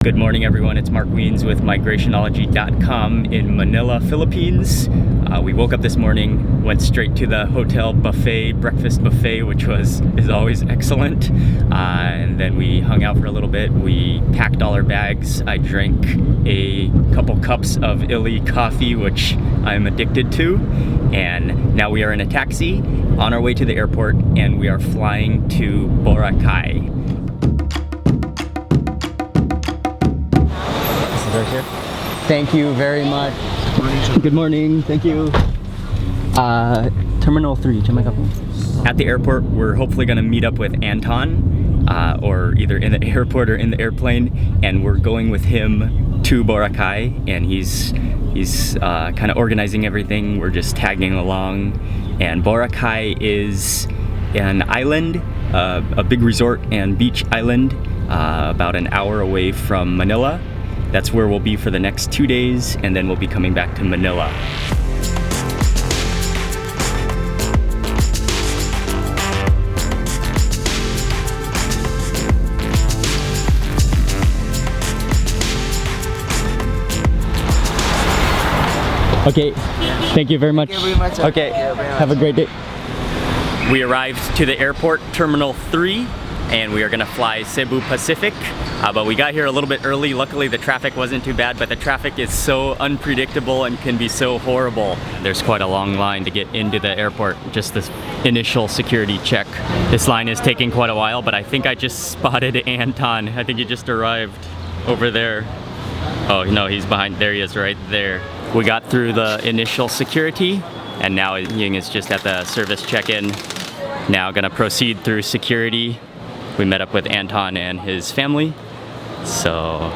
Good morning everyone, it's Mark Wiens with migrationology.com in Manila, Philippines. We woke up this morning, went straight to the hotel buffet, breakfast buffet, which is always excellent. And then we hung out for a little bit. We packed all our bags. I drank a couple cups of illy coffee, which I'm addicted to. And now we are in a taxi on our way to the airport and we are flying to Boracay. Right here. Thank you very much. Good morning. Thank you. Terminal 3. At the airport, we're hopefully going to meet up with Anton, or either in the airport or in the airplane, and we're going with him to Boracay, and he's kind of organizing everything. We're just tagging along, and Boracay is an island, a big resort and beach island, about an hour away from Manila. That's where we'll be for the next 2 days, and then we'll be coming back to Manila. Okay, thank you very much. Thank you very much. Okay, have a great day. We arrived to the airport, Terminal 3, and we are gonna fly Cebu Pacific. But we got here a little bit early. Luckily the traffic wasn't too bad, but the traffic is so unpredictable and can be so horrible. There's quite a long line to get into the airport, just this initial security check. This line is taking quite a while, but I think I just spotted Anton. I think he just arrived over there. Oh no, he's behind, there he is right there. We got through the initial security, and now Ying is just at the service check-in. Now gonna proceed through security. We met up with Anton and his family, so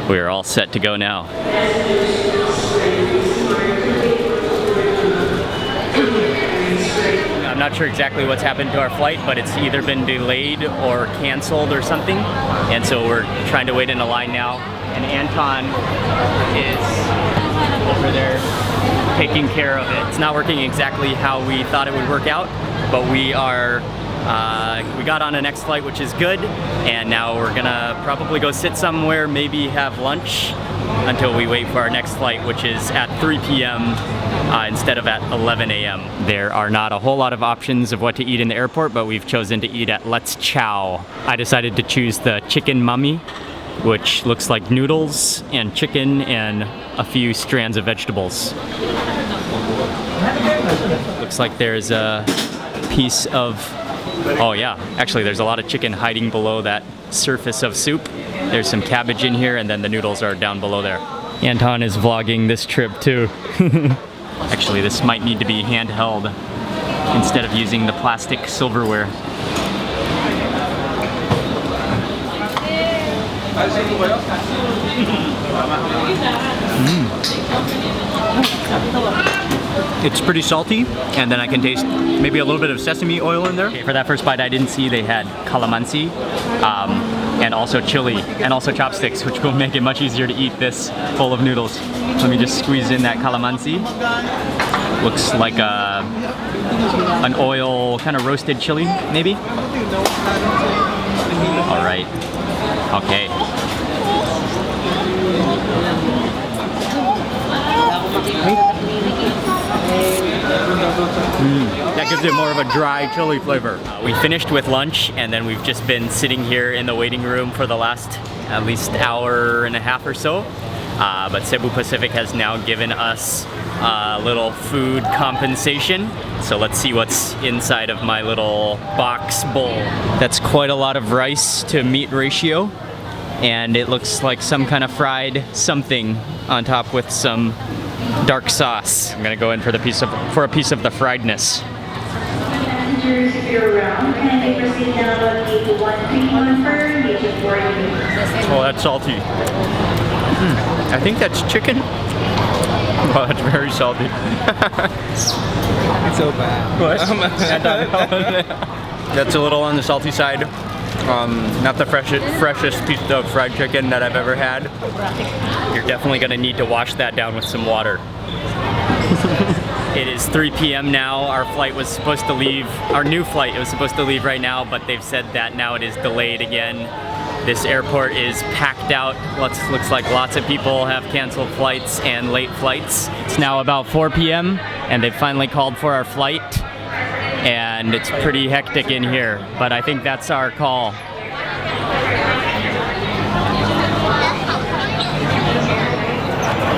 we're all set to go now. I'm not sure exactly what's happened to our flight, but it's either been delayed or canceled or something, and so we're trying to wait in a line now. And Anton is over there taking care of it. It's not working exactly how we thought it would work out, but we got on a next flight, which is good, and now we're gonna probably go sit somewhere, maybe have lunch until we wait for our next flight, which is at 3 p.m. Instead of at 11 a.m. There are not a whole lot of options of what to eat in the airport, but we've chosen to eat at Let's Chow. I decided to choose the chicken mummy, which looks like noodles and chicken and a few strands of vegetables. Looks like there's a piece of, oh yeah, actually there's a lot of chicken hiding below that surface of soup. There's some cabbage in here, and then the noodles are down below there. Anton is vlogging this trip too. Actually, this might need to be handheld instead of using the plastic silverware. It's pretty salty, and then I can taste maybe a little bit of sesame oil in there. Okay, for that first bite, I didn't see they had calamansi, and also chili, and also chopsticks, which will make it much easier to eat this full of noodles. Let me just squeeze in that calamansi. Looks like an oil, kind of roasted chili, maybe? All right, okay. That gives it more of a dry chili flavor. We finished with lunch, and then we've just been sitting here in the waiting room for the last at least hour and a half or so. But Cebu Pacific has now given us a little food compensation. So let's see what's inside of my little box bowl. That's quite a lot of rice to meat ratio, and it looks like some kind of fried something on top with some dark sauce. I'm gonna go in for a piece of the friedness. Passengers, if you're around, kindly proceed down to gate 131 for gate 40. Oh, that's salty. I think that's chicken. Oh, that's very salty. It's so bad. What? That's a little on the salty side. Not the freshest piece of fried chicken that I've ever had. You're definitely gonna need to wash that down with some water. It is 3 p.m. now. Our flight was supposed to leave, our new flight was supposed to leave right now, but they've said that now it is delayed again This airport is packed out. Looks like lots of people have canceled flights and late flights. It's now about 4 p.m. and they've finally called for our flight. And it's pretty hectic in here, but I think that's our call.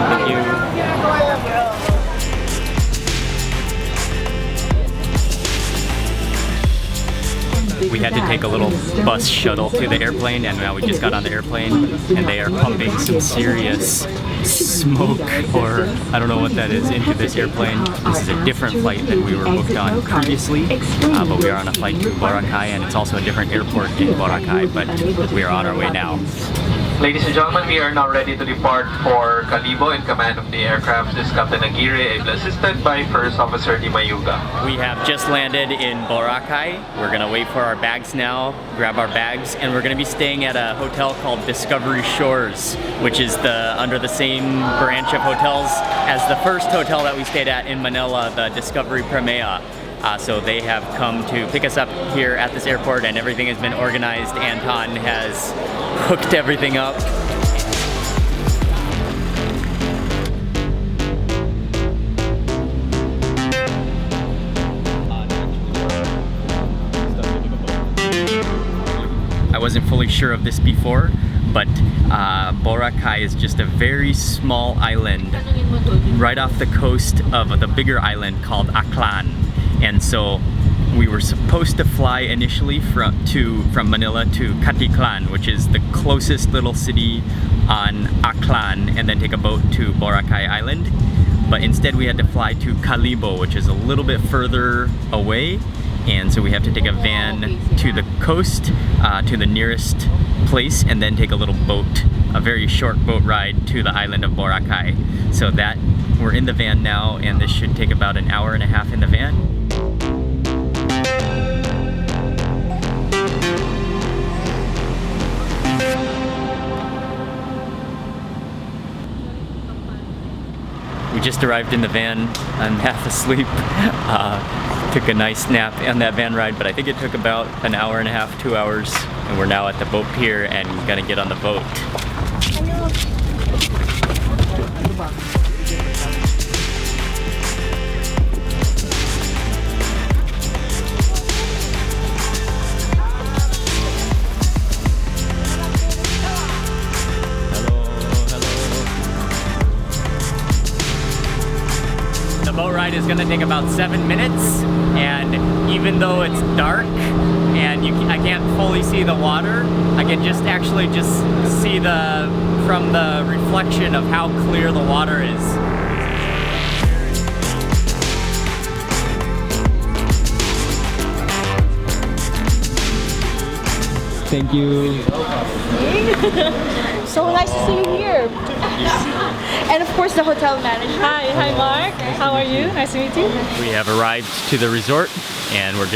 Thank you. We had to take a little bus shuttle to the airplane, and now we just got on the airplane, and they are pumping some serious smoke, or I don't know what that is, into this airplane. This is a different flight than we were booked on previously, but we are on a flight to Boracay, and it's also a different airport in Boracay, but we are on our way now. Ladies and gentlemen, we are now ready to depart for Kalibo. In command of the aircraft is Captain Aguirre, able assisted by First Officer Di Mayuga. We have just landed in Boracay. We're gonna wait for our bags now, grab our bags, and we're gonna be staying at a hotel called Discovery Shores, which is under the same branch of hotels as the first hotel that we stayed at in Manila, the Discovery Premier. So they have come to pick us up here at this airport, and everything has been organized. Anton has hooked everything up. I wasn't fully sure of this before, but Boracay is just a very small island right off the coast of the bigger island called Aklan. And so we were supposed to fly initially from Manila to Caticlan, which is the closest little city on Aklan, and then take a boat to Boracay Island. But instead we had to fly to Kalibo, which is a little bit further away. And so we have to take a van to the coast, to the nearest place, and then take a little boat, a very short boat ride to the island of Boracay. So that, we're in the van now, and this should take about an hour and a half in the van. We just arrived in the van. I'm half asleep. Took a nice nap on that van ride, but I think it took about an hour and a half, 2 hours. And we're now at the boat pier and gonna get on the boat. The boat ride is gonna take about 7 minutes, and even though it's dark and I can't fully see the water, I can actually just see from the reflection of how clear the water is. Thank you. So nice to see you here. And of course the hotel manager. Hi Mark. How are you? Nice to meet you. We have arrived to the resort, and we're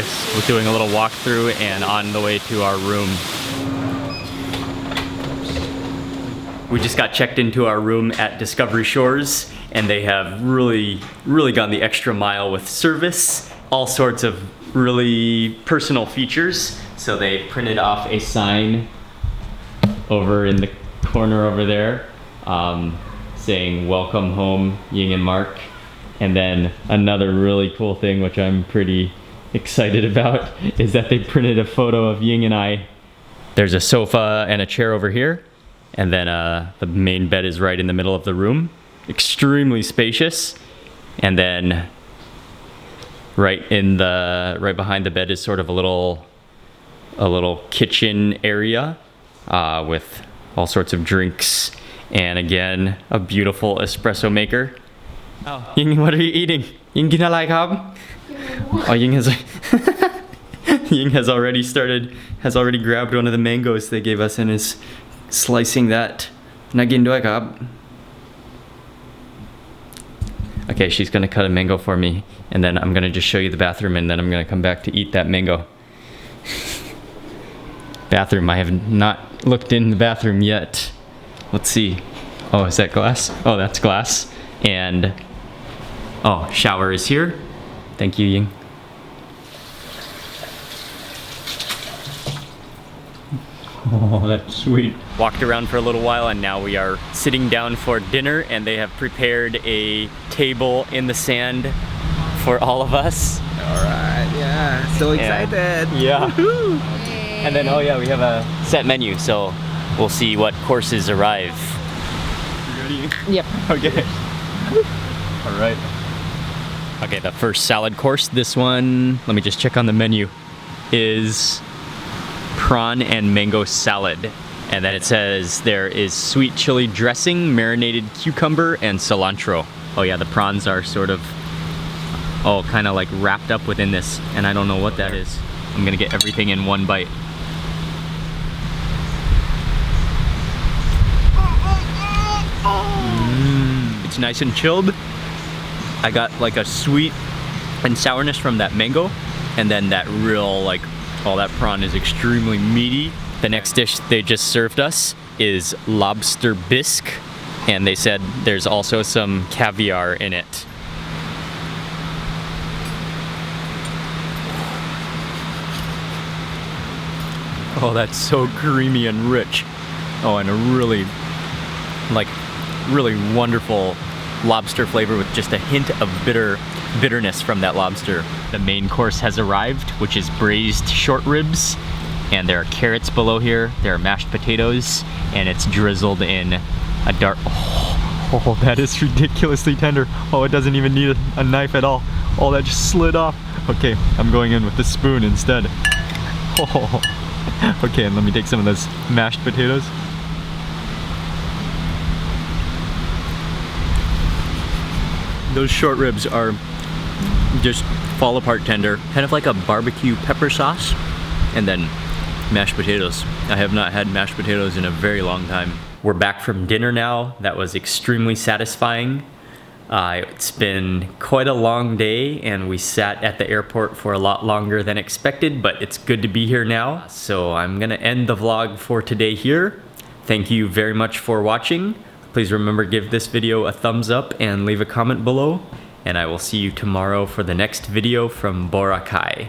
doing a little walkthrough and on the way to our room. We just got checked into our room at Discovery Shores, and they have really gone the extra mile with service, all sorts of really personal features. So they printed off a sign over in the corner over there, saying "Welcome home, Ying and Mark." And then another really cool thing, which I'm pretty excited about, is that they printed a photo of Ying and I. There's a sofa and a chair over here, and then the main bed is right in the middle of the room. Extremely spacious. And then right behind the bed is sort of a little kitchen area with all sorts of drinks, and again a beautiful espresso maker. Oh, Ying, what are you eating? Ying ginalay kab? Oh, Ying has already grabbed one of the mangoes they gave us and is slicing that. Nagin doy kab? Okay, she's gonna cut a mango for me, and then I'm gonna just show you the bathroom, and then I'm gonna come back to eat that mango. Bathroom, I have not looked in the bathroom yet. Let's see. Oh, is that glass? Oh, that's glass. And oh, shower is here. Thank you, Ying. Oh, that's sweet. Walked around for a little while and now we are sitting down for dinner, and they have prepared a table in the sand for all of us. Alright, yeah. So excited. Yeah. And then, oh yeah, we have a set menu, so we'll see what courses arrive. You ready? Yep. Okay. All right. Okay, the first salad course, this one, let me just check on the menu, is prawn and mango salad. And then it says there is sweet chili dressing, marinated cucumber, and cilantro. Oh yeah, the prawns are sort of, kind of like wrapped up within this, and I don't know what that is. I'm gonna get everything in one bite. It's nice and chilled. I got like a sweet and sourness from that mango, and then that real that prawn is extremely meaty. The next dish they just served us is lobster bisque, and they said there's also some caviar in it. Oh, that's so creamy and rich. Oh, and a really wonderful lobster flavor with just a hint of bitterness from that lobster. The main course has arrived, which is braised short ribs, and there are carrots below here, there are mashed potatoes, and it's drizzled in a dark, oh, that is ridiculously tender. Oh, it doesn't even need a knife at all. Oh, that just slid off. Okay, I'm going in with the spoon instead. Oh. Okay, and let me take some of those mashed potatoes. Those short ribs are just fall apart tender, kind of like a barbecue pepper sauce, and then mashed potatoes. I have not had mashed potatoes in a very long time. We're back from dinner now. That was extremely satisfying. It's been quite a long day, and we sat at the airport for a lot longer than expected, but it's good to be here now. So I'm gonna end the vlog for today here. Thank you very much for watching. Please remember, give this video a thumbs up and leave a comment below. And I will see you tomorrow for the next video from Boracay.